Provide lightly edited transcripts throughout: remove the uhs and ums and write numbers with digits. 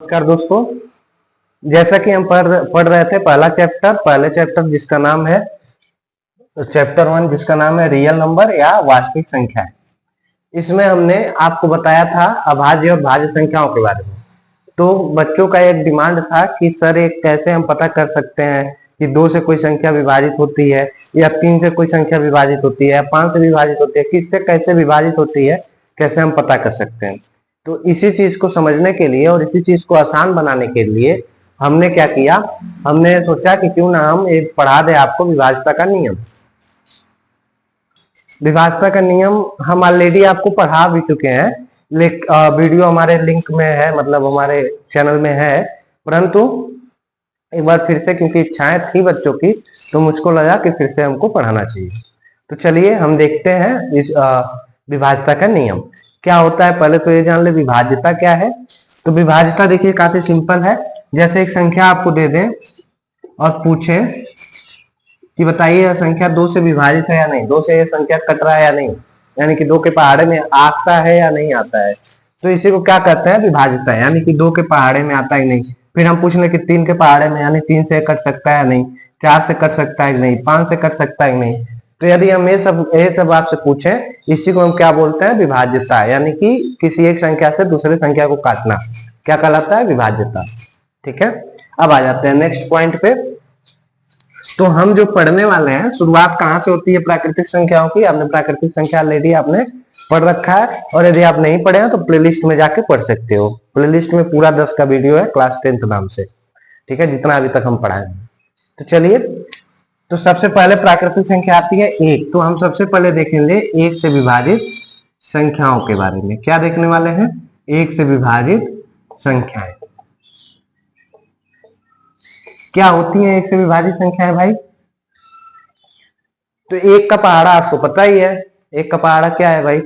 नमस्कार दोस्तों। जैसा कि हम पढ़ रहे थे पहले चैप्टर जिसका नाम है चैप्टर 1 जिसका नाम है रियल नंबर या वास्तविक संख्या। इसमें हमने आपको बताया था अभाज्य और भाज्य संख्याओं के बारे में। तो बच्चों का एक डिमांड था कि सर एक कैसे हम पता कर सकते हैं कि 2 से कोई संख्या विभाजित होती है या 3 से कोई संख्या विभाजित होती है या 5 से विभाजित होती है, किससे कैसे विभाजित होती है, कैसे हम पता कर सकते हैं। तो इसी चीज को समझने के लिए और इसी चीज को आसान बनाने के लिए हमने क्या किया, हमने सोचा कि क्यों ना हम एक पढ़ा दे आपको विभाज्यता का नियम। विभाज्यता का नियम हम ऑलरेडी आपको पढ़ा भी चुके हैं, वीडियो हमारे लिंक में है, मतलब हमारे चैनल में है, परंतु एक बार फिर से क्योंकि इच्छाएं थी बच्चों की तो मुझको लगा कि फिर से हमको पढ़ाना चाहिए। तो चलिए हम देखते हैं इस विभाज्यता का नियम क्या होता है। पहले तो ये जान ले विभाज्यता क्या है। तो विभाज्यता देखिए काफी सिंपल है। जैसे एक संख्या आपको दे दें और पूछे कि बताइए यह संख्या 2 से विभाजित है या नहीं, 2 से यह संख्या कट रहा है या नहीं, यानी कि 2 के पहाड़े में आता है या नहीं आता है, तो इसी को क्या कहते हैं विभाज्यता, यानी कि 2 के पहाड़े में आता है नहीं। फिर हम पूछ ले कि 3 के पहाड़े में, यानी 3 से कट सकता है या नहीं, 4 से कट सकता है नहीं, 5 से कट सकता है नहीं। तो यदि हम ये सब आपसे पूछे, इसी को हम क्या बोलते हैं विभाज्यता, यानी कि किसी एक संख्या से दूसरे संख्या को काटना, क्या कहलाता है विभाज्यता। ठीक है, अब आ जाते हैं नेक्स्ट पॉइंट पे। तो हम जो पढ़ने वाले हैं शुरुआत कहाँ से होती है प्राकृतिक संख्याओं की। आपने प्राकृतिक संख्या ऑलरेडी आपने पढ़ रखा है, और यदि आप नहीं पढ़े हैं तो प्लेलिस्ट में जाके पढ़ सकते हो। प्लेलिस्ट में पूरा 10 का वीडियो है क्लास 10th नाम से, ठीक है, जितना अभी तक हम पढ़ाए हैं। तो चलिए, तो सबसे पहले प्राकृतिक संख्या आती है 1। तो हम सबसे पहले देखेंगे 1 से विभाजित संख्याओं के बारे में। क्या देखने वाले हैं? 1 से विभाजित संख्याएं क्या होती हैं। 1 से विभाजित संख्याएं भाई, तो 1 का पहाड़ा आपको पता ही है। 1 का पहाड़ा क्या है भाई?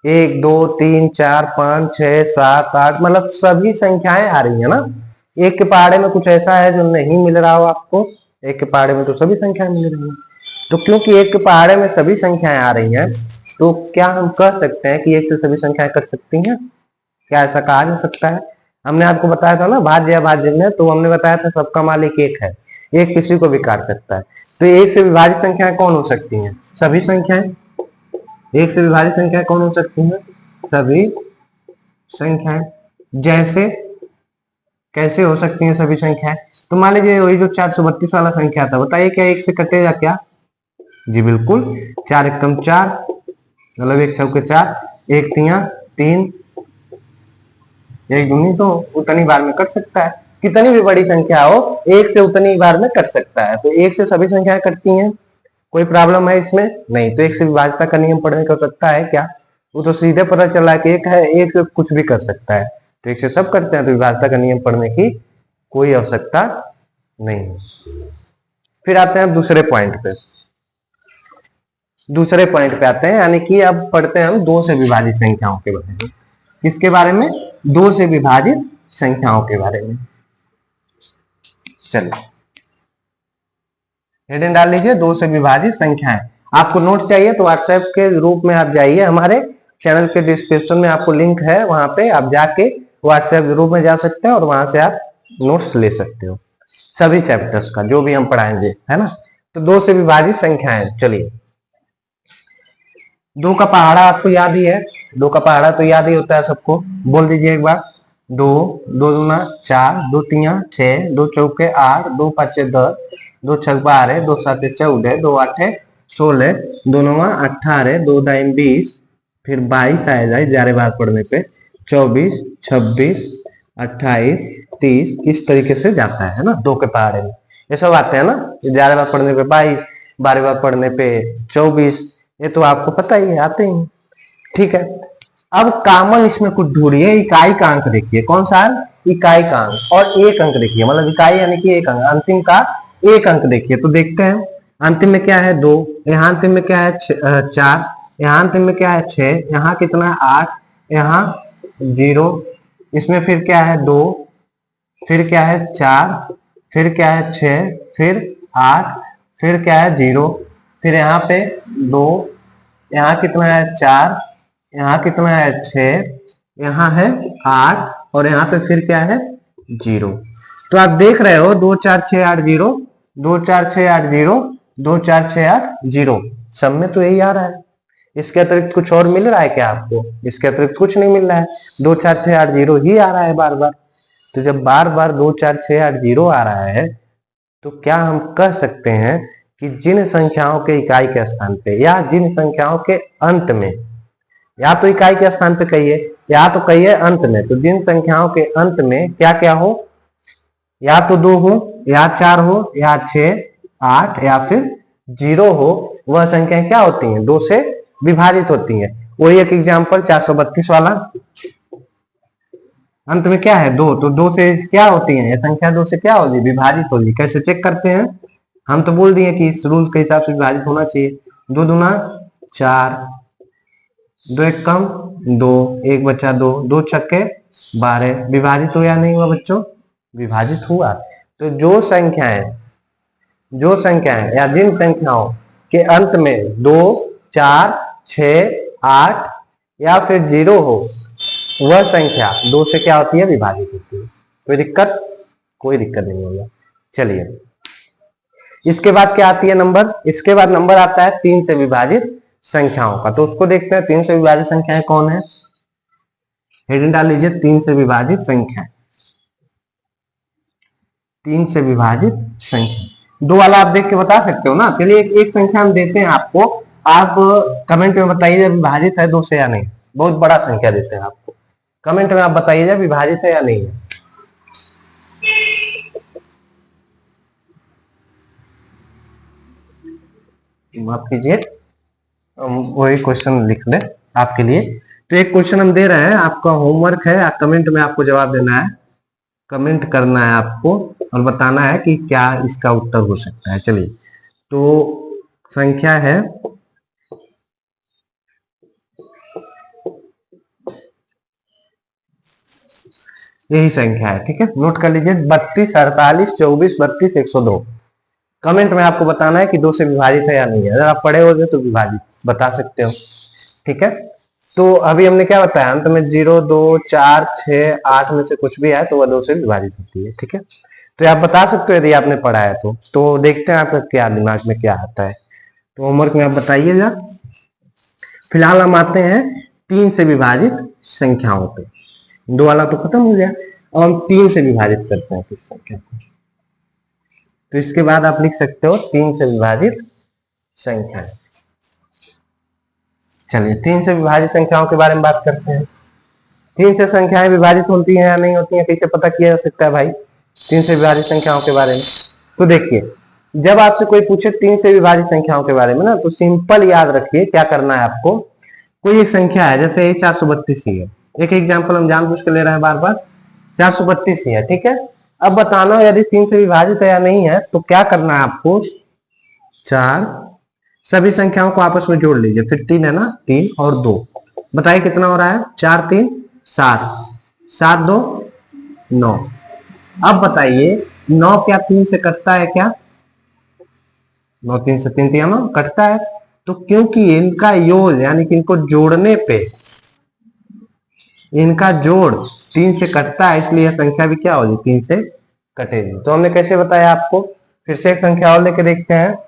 1 2 3 4 5 6 7 8, मतलब सभी संख्याएं आ रही है ना। 1 के पहाड़े में कुछ ऐसा है जो नहीं मिल रहा हो आपको? 1 के पहाड़े में तो सभी संख्याएं मिल रही हैं। तो क्योंकि 1 के पहाड़े में सभी संख्याएं आ रही हैं, तो क्या हम कह सकते हैं कि 1 से सभी संख्याएं कट सकती हैं? क्या ऐसा कहा जा सकता है? हमने आपको बताया था ना भाज्य अभाज्य में, तो हमने बताया था सबका मालिक 1 है, 1 किसी को भी काट सकता है। तो 1 से विभाजित संख्याएं कौन हो सकती हैं? सभी संख्याएं। 1 से विभाजित संख्याएं कौन हो सकती हैं? सभी संख्याएं। जैसे कैसे हो सकती हैं सभी संख्याएं? तो मान लीजिए वही जो 432 वाला संख्या था, बताइए क्या 1 से कटेगा क्या? जी बिल्कुल, 4 एकम 4, मतलब 1 चौके 4, 1 तिया 3, 1 दूनी तो उतनी बार में कट सकता है। कितनी भी बड़ी संख्या हो 1 से उतनी बार में कट सकता है। तो 1 से सभी संख्याएं कटती हैं, कोई प्रॉब्लम है इसमें? नहीं। तो 1 से विभाज्यता का नियम पढ़ने का सकता है क्या? वो तो सीधे पता चला कि 1 है, 1 से कुछ भी कर सकता है, तो 1 से सब करते हैं, तो विभाज्यता का नियम पढ़ने की कोई आवश्यकता नहीं। फिर आते हैं दूसरे पॉइंट पे। दूसरे पॉइंट पे आते हैं, यानी कि अब पढ़ते हैं हम 2 से विभाजित संख्याओं के बारे में। किसके बारे में? 2 से विभाजित संख्याओं के बारे में। चलिए हेडिंग डाल लीजिए 2 से विभाजित संख्याएं। आपको नोट चाहिए तो व्हाट्सएप के रूप में आप जाइए, हमारे चैनल के डिस्क्रिप्शन में आपको लिंक है, वहां पे आप जाके व्हाट्सएप ग्रुप में जा सकते हैं और वहां से आप नोट्स ले सकते हो सभी चैप्टर्स का जो भी हम पढ़ाएंगे, है ना। तो 2 से विभाजित संख्याएं, चलिए 2 का पहाड़ा आपको याद ही है। 2 का पहाड़ा तो याद ही होता है सबको, बोल दीजिए एक बार। 2 2 दूना 4, 2 तिया 6, 2 चौके 8, 2 पाँचे 10, 2 छक 12, 2 साते 14, 2 आठे 16, 2 नवा 18, 2 दाइन 20, फिर 22 आएगा 11 बार पढ़ने पे, 24, 26, 28, 30, इस तरीके से जाता है ना 2 के पहाड़े में। ये सब आते हैं ना, 11 बार पढ़ने पे 22, 12 बार पढ़ने पे 24, ये तो आपको पता ही है, आते ही। ठीक है, अब कॉमन इसमें कुछ ढूंढिए। इकाई का अंक देखिए, कौन सा है? इकाई का अंक। और एक अंक देखिए, मतलब इकाई यानी कि एक अंक, अंतिम का एक अंक देखिए। तो देखते हैं अंतिम में क्या है? 2, यहाँ अंतिम में क्या है? 4, यहाँ अंतिम में क्या है? 6, यहाँ कितना है? 8, यहाँ 0, इसमें फिर क्या है? 2, फिर क्या है? 4, फिर क्या है? 6, फिर 8, फिर क्या है? 0, फिर यहाँ पे 2, यहाँ कितना है? 4, यहाँ कितना है? 6, यहाँ है 8, और यहाँ पे फिर क्या है? जीरो। तो आप देख रहे हो 24680, 24680, 24680, सब में तो यही आ रहा है। इसके अतिरिक्त कुछ और मिल रहा है क्या आपको? इसके अतिरिक्त कुछ नहीं मिल रहा है, 24680 ही आ रहा है बार बार। तो जब बार बार 24680 आ रहा है तो क्या हम कह सकते हैं कि जिन संख्याओं के इकाई के स्थान पे या जिन संख्याओं के अंत में, या तो इकाई के स्थान पे कहिए या तो कहिए अंत में, तो जिन संख्याओं के अंत में क्या क्या हो, या तो 2 हो, या 4 हो, या 6, 8 या फिर 0 हो, वह संख्याएं क्या होती हैं? 2 से विभाजित होती हैं। वही एक एग्जांपल 432 वाला, अंत में क्या है? 2, तो 2 से क्या होती है? ये संख्या 2 से क्या होगी? विभाजित होगी। कैसे चेक करते हैं? हम तो बोल दिए कि इस रूल के हिसाब से विभाजित होना चाहिए। 2 दूना 4, 2 एक कम 2, 1 बचा 2, 2 छक्के 12। विभाजित हो या नहीं हुआ बच्चों? विभाजित हुआ। तो जो संख्याएं या जिन संख्याओं के अंत में 2, 4, 6, 8 या फिर 0 हो, वह संख्या 2 से क्या होती है? विभाजित होती है। कोई दिक्कत? कोई दिक्कत नहीं होगा। चलिए, इसके बाद क्या आती है? नंबर। इसके बाद नंबर आता है 3 से विभाजित संख्याओं का। तो उसको देखते हैं, 3 से विभाजित संख्याएं कौन है? हेडिंग डाल लीजिए, 3 से विभाजित संख्या। 3 से विभाजित संख्या 2 वाला आप देख के बता सकते हो ना। चलिए एक संख्या हम देते हैं आपको, आप कमेंट में बताइए विभाजित है 2 से या नहीं। बहुत बड़ा संख्या देते हैं आपको, कमेंट में आप बताइए विभाजित है या नहीं है। माफ कीजिए, वही क्वेश्चन लिख ले आपके लिए। तो एक क्वेश्चन हम दे रहे हैं, आपका होमवर्क है, कमेंट में आपको जवाब देना है, कमेंट करना है आपको और बताना है कि क्या इसका उत्तर हो सकता है। चलिए, तो संख्या है यही संख्या है, ठीक है, नोट कर लीजिए, 32, 48, 24, 32, 102। कमेंट में आपको बताना है कि 2 से विभाजित है या नहीं है। अगर आप पढ़े हो तो विभाजित बता सकते हो, ठीक है। तो अभी हमने क्या बताया? अंत में 0, 2, 4, 6, 8 में से कुछ भी है तो वह 2 से विभाजित होती है, ठीक है। तो आप बता सकते हो यदि आपने पढ़ा है तो देखते हैं आपका क्या दिमाग में क्या आता है। तो होमवर्क में आप बताइएगा। फिलहाल हम आते हैं 3 से विभाजित संख्याओं पे। 2 वाला तो खत्म हो गया, अब हम 3 से विभाजित करते हैं किस संख्या को। तो इसके बाद आप लिख सकते हो 3 से विभाजित संख्या। चलिए 3 से विभाजित संख्याओं के बारे में बात करते हैं। 3 से संख्याएं विभाजित होती हैं या नहीं होती हैं, कैसे पता किया जा सकता है भाई 3 से विभाजित संख्याओं के बारे में? तो देखिए, जब आपसे कोई पूछे 3 से विभाजित संख्याओं के बारे में ना, तो सिंपल याद रखिए क्या करना है आपको। कोई एक संख्या है, जैसे 432 ही है, एक एग्जाम्पल हम जानबूझ के ले रहे हैं बार बार, 432 ही है, ठीक है। अब बताना यदि 3 से विभाजित है या नहीं है, तो क्या करना है आपको? 4 सभी संख्याओं को आपस में जोड़ लीजिए, फिर 3 है ना, 3 और 2, बताइए कितना हो रहा है? 4 3 7, 7 2 9। अब बताइए 9 क्या 3 से कटता है क्या? 9 3 से 3 3 9 कटता है। तो क्योंकि इनका योग यानी कि इनको जोड़ने पे इनका जोड़ 3 से कटता है, इसलिए यह संख्या भी क्या होगी? 3 से कटेगी। तो हमने कैसे बताया आपको? फिर से एक संख्या और लेके देखते हैं।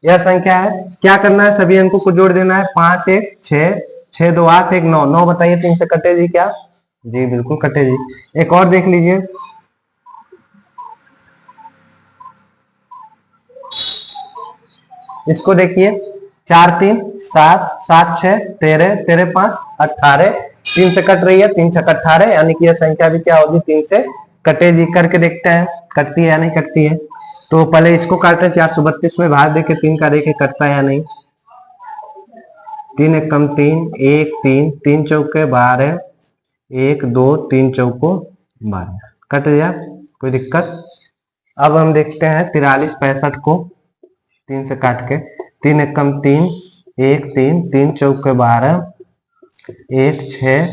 यह संख्या है, क्या करना है? सभी अंकों को जोड़ देना है। 5 1 6, 6 2 8, 1 9। 9 बताइए 3 से कटेगी क्या? जी बिल्कुल कटेगी। एक और देख लीजिए, इसको देखिए, 4 3 7, 7 6 13, 13 5 18, 3 से कट रही है, 3 6 18, यानी कि यह संख्या भी क्या होगी? 3 से कटेगी। करके देखते हैं कटती है या नहीं कटती है। तो पहले इसको काटे, 432 में भाग देके 3 का देखे कटता है या नहीं। 3 एक कम 3, 1 3, 3 चौके 12, 1 2 3 चौको 12, कट गया, कोई दिक्कत। अब हम देखते हैं 43 65 को 3 से काट के, 3 एक कम 3, 1 3, 3 चौके 12, 1 6,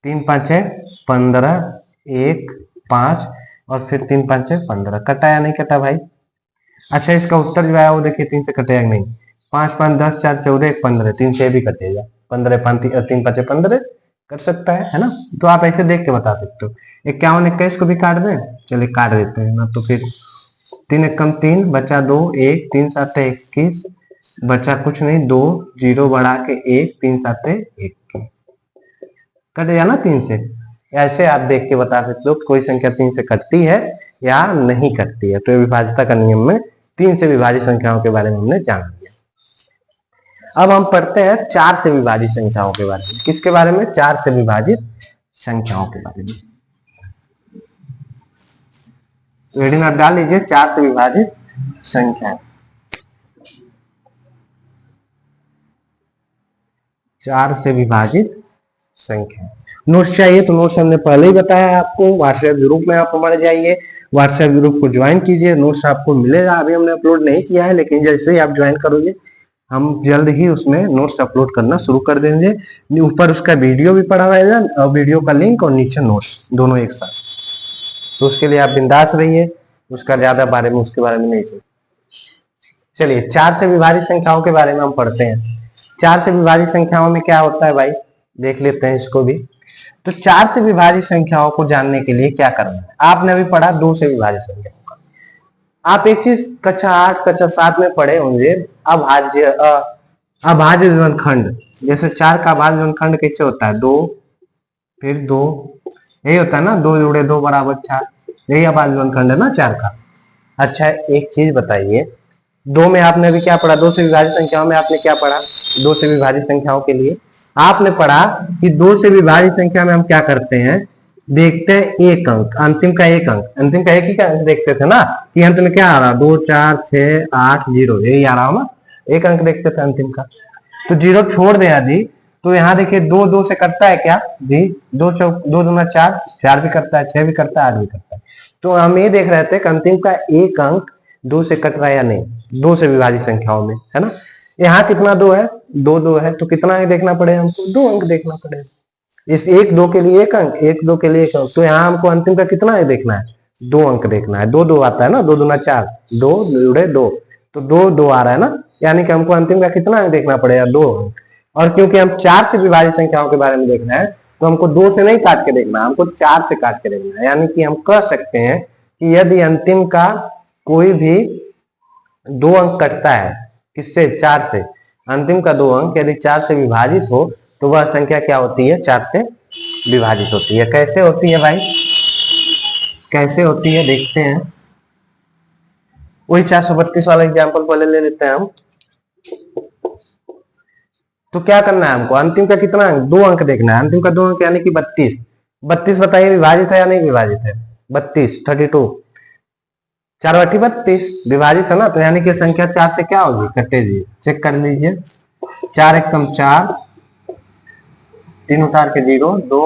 3 5 15, 1 5 और फिर 3 5 15, कटा या नहीं कटा भाई? अच्छा, इसका उत्तर जो है वो देखिए 3 से कटेगा नहीं। 5 5 10 4 14 1 15, 3 से भी कटेगा, 15 5 3 5 15, कर सकता है ना। तो आप ऐसे देख के बता सकते हो। 51 21 को भी काट दें, चलिए काट देते हैं ना। तो फिर 3 एकम 3 बचा 2 1 3 7 21 बचा कुछ नहीं 2 0 बढ़ा के 1 3 7 1 कट गया ना 3 से। ऐसे आप देख के बता सकते हो कोई संख्या 3 से कटती है या नहीं कटती है। तो विभाज्यता का नियम में 3 से विभाजित संख्याओं के बारे में हमने जान लिया। अब हम पढ़ते हैं 4 से विभाजित संख्याओं के बारे में। किसके बारे में? 4 से विभाजित संख्याओं के बारे में। तो हेडिंग आप डाल लीजिए 4 से विभाजित संख्या। 4 से विभाजित संख्या। नोट्स चाहिए तो नोट्स हमने पहले ही बताया आपको। व्हाट्सएप ग्रुप में आप हमारे जाइए, व्हाट्सएप ग्रुप को ज्वाइन कीजिए, नोट्स आपको मिलेगा। अभी हमने अपलोड नहीं किया है, लेकिन जैसे ही आप ज्वाइन करोगे हम जल्द ही उसमें नोट्स अपलोड करना शुरू कर देंगे। ऊपर उसका वीडियो भी पड़ा रहेगा और वीडियो का लिंक और नीचे नोट्स दोनों एक साथ। तो उसके लिए आप बिंदास रहिए, उसका ज्यादा बारे में उसके बारे में नहीं चाहिए। चलिए 4 से विभाजित संख्याओं के बारे में हम पढ़ते हैं। 4 से विभाजित संख्याओं में क्या होता है भाई, देख लेते हैं इसको भी। तो 4 से विभाजित संख्याओं को जानने के लिए क्या करना है? आपने अभी पढ़ा 2 से विभाजित संख्याओं का। आप एक चीज कक्षा 8 कक्षा 7 में पढ़े होंगे, अभाज्य अभाज्य गुणनखंड। जैसे 4 का अभाज्य गुणनखंड कैसे होता है? 2 फिर 2, यही होता है ना, 2 जोड़े 2 बराबर 4। यही अभाज्य गुणनखंड है ना 4 का। अच्छा एक चीज बताइए, 2 में आपने अभी क्या पढ़ा? 2 से विभाजित संख्याओं में आपने क्या पढ़ा? 2 से विभाजित संख्याओं के लिए आपने पढ़ा कि 2 से विभाजित संख्या में हम क्या करते हैं, देखते हैं एक अंक, अंतिम का एक अंक, अंतिम का एक ही का अंक देखते थे ना कि अंत में क्या आ रहा, 2 4 6 8 0, यही आ रहा हो ना, एक अंक देखते थे अंतिम का। तो 0 छोड़ दे यदि, तो यहाँ देखिए 2 2 से करता है क्या जी? 2 चौक 2 दूना 4, 4 भी करता है, 6 भी करता है, 8 भी करता है। तो हम ये देख रहे थे कि अंतिम का एक अंक 2 से कट रहा है या नहीं, 2 से विभाजित संख्याओं में, है ना। यहाँ कितना 2 है? 2 2 है, तो कितना अंक देखना पड़ेगा हमको? 2 अंक देखना पड़ेगा। इस 1 2 के लिए एक अंक, 1 2 के लिए एक अंक, तो यहाँ हमको अंतिम का कितना है देखना है? 2 अंक देखना है। 2 2 आता है ना, 2 दूना 4, 2 जुड़े 2, तो 2 2 आ रहा है ना, यानी कि हमको अंतिम का कितना अंक देखना पड़ेगा? 2 अंक। और क्योंकि हम 4 से विभाजित संख्याओं के बारे में देखना है, तो हमको 2 से नहीं काट के देखना, हमको 4 से काट के देखना है। यानी कि हम कह सकते हैं कि यदि अंतिम का कोई भी 2 अंक कटता है, किससे? 4 से। अंतिम का 2 अंक यदि 4 से विभाजित हो तो वह संख्या क्या होती है? 4 से विभाजित होती है। कैसे होती है भाई, कैसे होती है देखते हैं। वही 432 वाला एग्जाम्पल पहले ले लेते हैं हम। तो क्या करना है हमको? अंतिम का कितना अंक? 2 अंक देखना है। अंतिम का 2 अंक यानी कि 32। 32 बताइए विभाजित है या नहीं विभाजित है? 32 32, 4 बटी 32 विभाजित है ना, तो यानी कि संख्या 4 से क्या होगी? कटेगी। चेक कर लीजिए, 4 एकम 4, 3 उतार के 0 2,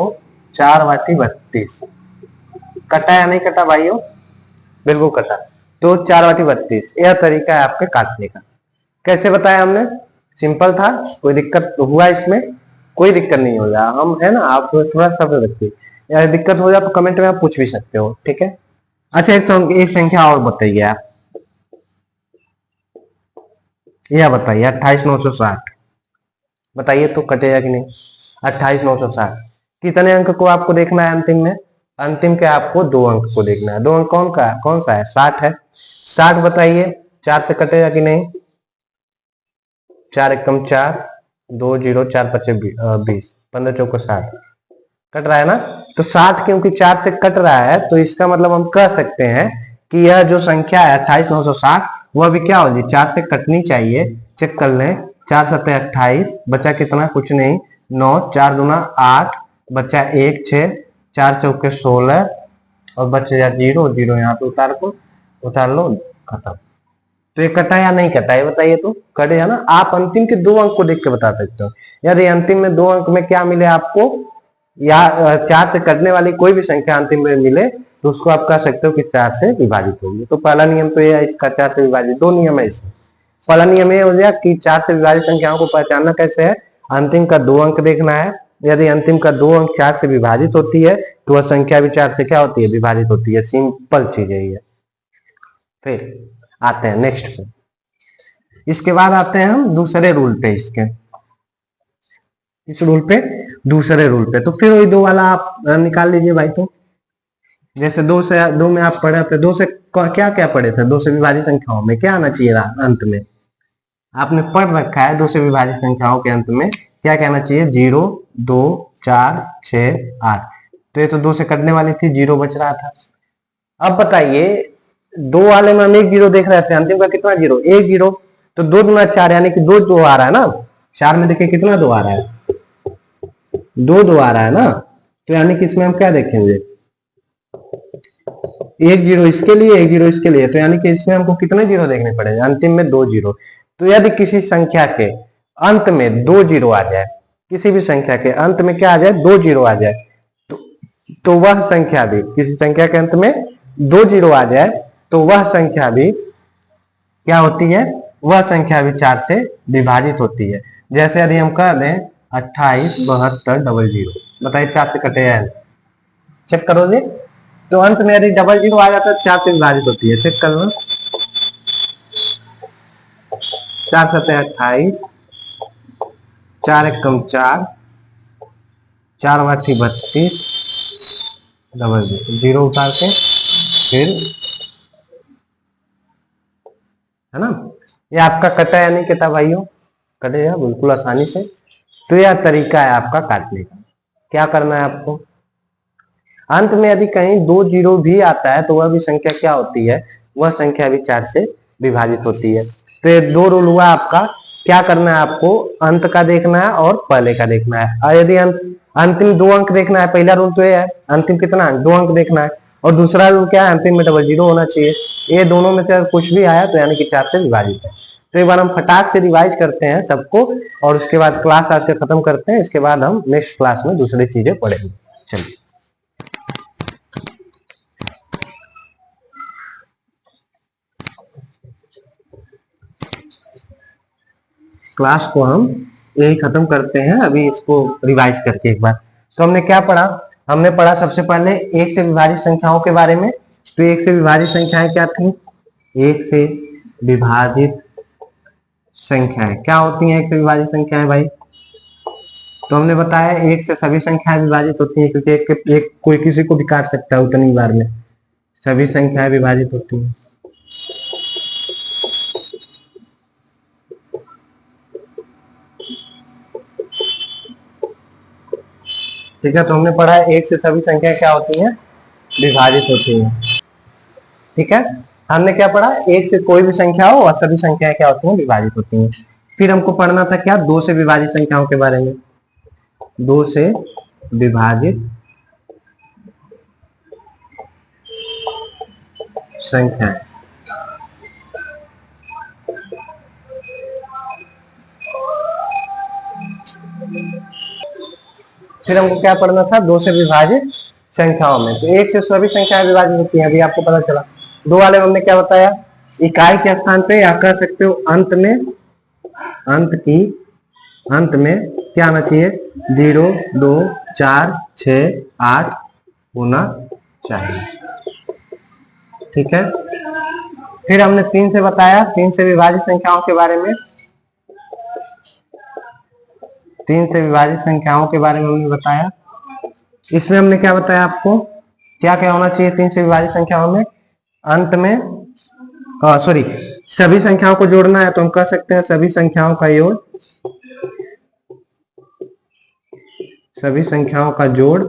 4 बटी 32। कटा या नहीं कटा भाइयों? बिल्कुल कटा। तो 4 बटी 32 यह तरीका है आपके काटने का। कैसे बताया हमने? सिंपल था। कोई दिक्कत हुआ इसमें? कोई दिक्कत नहीं होगा, हम है ना, आप थोड़ा सा रखिए, या दिक्कत हो जाए तो कमेंट में आप पूछ भी सकते हो, ठीक है। अच्छा एक संख्या और बताइए आप, यह बताइए 28,960, बताइए तो कटेगा कि नहीं? 28,960 कितने अंक को आपको देखना है अंतिम में? अंतिम के आपको 2 अंक को देखना है। 2 अंक कौन सा है? 60 है। 60 बताइए 4 से कटेगा कि नहीं? 4 एकम 4, 2 0, 4 पचे 20, 15 चौको 60, कट रहा है ना। तो 60 क्योंकि 4 से कट रहा है, तो इसका मतलब हम कह सकते हैं कि यह जो संख्या है 28,960 वह भी क्या होगी? 4 से कटनी चाहिए। चेक कर लें, 4 7 28, बचा कितना? कुछ नहीं, 9, 4 दूना 8, बचा 1 6, 4 चौके 16 और बचा 0 0, यहाँ पे उतार लो, खत्म। तो ये कटा या नहीं कटा, ये बताइए तो। कटे है ना। आप अंतिम के 2 अंक को देख के बता सकते हो। यदि अंतिम में 2 अंक में क्या मिले आपको, या 4 से कटने वाली कोई भी संख्या अंतिम में मिले, तो उसको आप कह सकते हो कि 4 से विभाजित होगी। तो पहला नियम तो ये है इसका, 4 से विभाजित। 2 नियम है इसमें। पहला नियम ये हो गया कि 4 से विभाजित संख्याओं को पहचानना कैसे है? अंतिम का 2 अंक देखना है। यदि अंतिम का 2 अंक 4 से विभाजित होती है तो वह संख्या भी 4 से क्या होती है? विभाजित होती है। सिंपल चीज है ये। फिर आते हैं नेक्स्ट पे। इसके बाद आते हैं हम दूसरे रूल पे इसके। इस रूल पे, दूसरे रूल पे। तो फिर वही दो वाला आप निकाल लीजिए भाई। तो जैसे दो में आप पढ़े थे, दो से क्या क्या पढ़े थे, दो से विभाजित संख्याओं में क्या आना चाहिए अंत में, आपने पढ़ रखा है। दो से विभाजित संख्याओं के अंत में क्या कहना चाहिए, 0, 2, 4, 6, 8। तो ये तो दो से कटने वाली थी, 0 बच रहा था। अब बताइए, दो वाले में हम एक 0 देख रहे थे, अंतिम का कितना 0, एक 0। तो 2 दूना 4, यानी कि 2 2 आ रहा है ना। 4 में देखिए कितना 2 आ रहा है, 2 2 आ रहा है ना। तो यानी कि इसमें हम क्या देखेंगे, एक 0 इसके लिए, एक 0 इसके लिए। तो यानी कि इसमें हमको कितने 0 देखने पड़ेंगे, अंतिम में 2 0। तो यदि किसी संख्या के अंत में 2 0 आ जाए, किसी भी संख्या के अंत में क्या आ जाए, 2 0 आ जाए, तो वह संख्या भी, किसी संख्या के अंत में 2 0 आ जाए, तो वह संख्या भी क्या होती है, वह संख्या भी 4 से विभाजित होती है। जैसे यदि हम कह दें 28 72 00, बताइए 4 से कटेगा, चेक करोगे। तो अंत में यदि 00 आ जाता है, 4 से विभाजित होती है, चेक कर लो। 4 7 28, 4 1 4, 4 8 32, 00 0 उतार के फिर, है ना। ये आपका कटा या नहीं कटा भाइयों, कटेगा बिल्कुल आसानी से। तो यह तरीका है आपका काटने का। क्या करना है आपको, अंत में यदि कहीं 2 0 भी आता है, तो वह भी संख्या क्या होती है, वह संख्या भी 4 से विभाजित होती है। तो ये दो रूल हुआ आपका। क्या करना है आपको, अंत का देखना है और पहले का देखना है। और यदि अंतिम 2 अंक देखना है, पहला रूल तो ये है, अंतिम कितना है, 2 अंक देखना है। और दूसरा रूल क्या है, अंतिम में 00 होना चाहिए। ये दोनों में से कुछ भी आया तो यानी कि 4 से विभाजित है। तो एक बार हम फटाक से रिवाइज करते हैं सबको, और उसके बाद क्लास आज से खत्म करते हैं। इसके बाद हम नेक्स्ट क्लास में दूसरी चीजें पढ़ेंगे। चलिए, क्लास को हम यही खत्म करते हैं अभी, इसको रिवाइज करके एक बार। तो हमने क्या पढ़ा, हमने पढ़ा सबसे पहले एक से विभाजित संख्याओं के बारे में। तो एक से विभाजित संख्याएं क्या थी, एक से विभाजित संख्याएं क्या होती हैं, एक से विभाजित संख्याएं भाई। तो हमने बताया एक से सभी संख्याएं विभाजित होती हैं, क्योंकि एक कोई किसी को भी काट सकता है उतनी बार में, सभी संख्याएं विभाजित होती हैं। ठीक है, तो हमने पढ़ा एक से सभी संख्याएं क्या होती हैं, विभाजित होती हैं। ठीक है, हमने क्या पढ़ा, एक से कोई भी संख्या हो और सभी संख्याएं क्या होती हैं, विभाजित होती हैं। फिर हमको पढ़ना था क्या, दो से विभाजित संख्याओं के बारे में। दो से विभाजित संख्याएं, फिर हमको क्या पढ़ना था, दो से विभाजित संख्याओं में। तो एक से सभी संख्याएं विभाजित होती हैं, अभी आपको पता चला। दो वाले में हमने क्या बताया, इकाई के स्थान पे या कह सकते हो अंत में, अंत में क्या आना चाहिए, 0 2 4 6 8 होना चाहिए। ठीक है, फिर हमने 3 से बताया, 3 से विभाजित संख्याओं के बारे में। 3 से विभाजित संख्याओं के बारे में हमने बताया। इसमें हमने क्या बताया आपको, क्या क्या होना चाहिए 3 से विभाजित संख्याओं में, अंत में, सॉरी, सभी संख्याओं को जोड़ना है, तो हम कह सकते हैं सभी संख्याओं का योग, सभी संख्याओं का जोड़,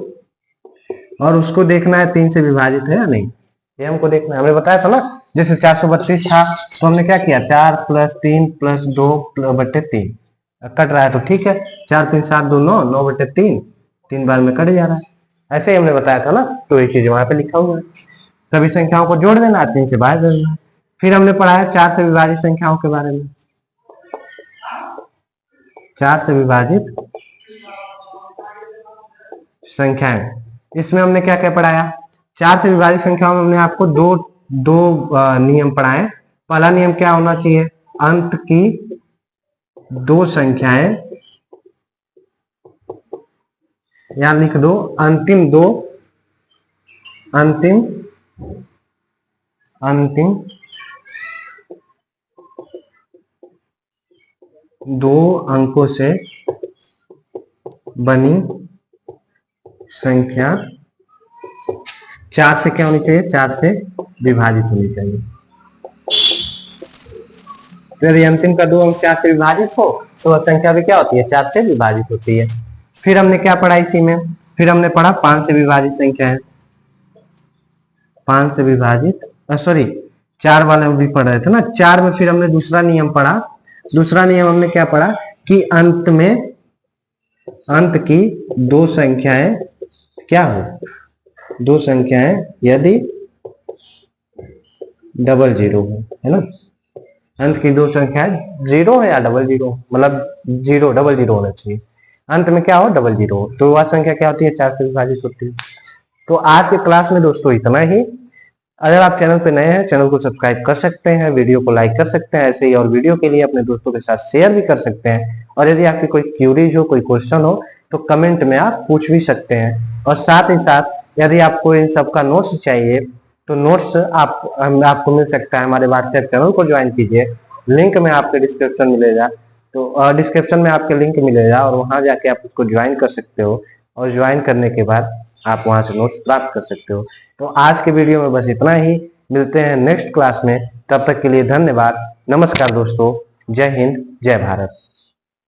और उसको देखना है 3 से विभाजित है या नहीं, ये हमको देखना है। हमने बताया था ना, जैसे 432 था, तो हमने क्या किया, 4 + 3 + 2 /3 कट रहा है, तो ठीक है, 4 3 7 2 9, 9/3 3 बार में कट जा रहा है। ऐसे ही हमने बताया था ना, तो ये चीज वहां पे लिखा हुआ है, सभी संख्याओं को जोड़ देना, 3 से बाहर देना। फिर हमने पढ़ा है 4 से विभाजित संख्याओं के बारे में। 4 से विभाजित संख्याएं, इसमें हमने क्या क्या पढ़ाया, 4 से विभाजित संख्याओं में हमने आपको दो दो नियम पढ़ाए। पहला नियम क्या होना चाहिए, अंत की दो संख्याएं, यहां लिख दो, अंतिम दो अंकों से बनी संख्या 4 से क्या होनी चाहिए, 4 से विभाजित होनी चाहिए। तो यदि अंतिम का 2 अंक 4 से विभाजित हो तो वह संख्या भी क्या होती है, 4 से विभाजित होती है। फिर हमने क्या पढ़ा इसी में, फिर हमने पढ़ा 5 से विभाजित संख्या है, 5 से विभाजित, सॉरी 4 वाले भी पढ़ रहे थे ना। 4 में फिर हमने दूसरा नियम पढ़ा। दूसरा नियम हमने क्या पढ़ा कि अंत की 2 संख्याएं क्या हो, 2 संख्याएं यदि डबल जीरो हो, है ना। अंत की 2 संख्याएं जीरो है या डबल जीरो, मतलब जीरो डबल जीरो होना चाहिए, अंत में क्या हो, डबल जीरो हो, तो वह संख्या क्या होती है, 4 से विभाजित होती है। तो आज के क्लास में दोस्तों इतना ही। अगर आप चैनल पे नए हैं, चैनल को सब्सक्राइब कर सकते हैं, वीडियो को लाइक कर सकते हैं ऐसे ही, और वीडियो के लिए अपने दोस्तों के साथ शेयर भी कर सकते हैं। और यदि आपकी कोई क्यूरीज हो, कोई क्वेश्चन हो तो कमेंट में आप पूछ भी सकते हैं। और साथ ही साथ यदि आपको इन सब का नोट्स चाहिए तो नोट्स आपको मिल सकता है, हमारे व्हाट्सएप चैनल को ज्वाइन कीजिए, लिंक में आपके डिस्क्रिप्शन मिलेगा, तो डिस्क्रिप्शन में आपके लिंक मिलेगा और वहां जाके आप उसको ज्वाइन कर सकते हो, और ज्वाइन करने के बाद आप वहां से नोट्स प्राप्त कर सकते हो। तो आज के वीडियो में बस इतना ही, मिलते हैं नेक्स्ट क्लास में, तब तक के लिए धन्यवाद, नमस्कार दोस्तों, जय हिंद, जय भारत।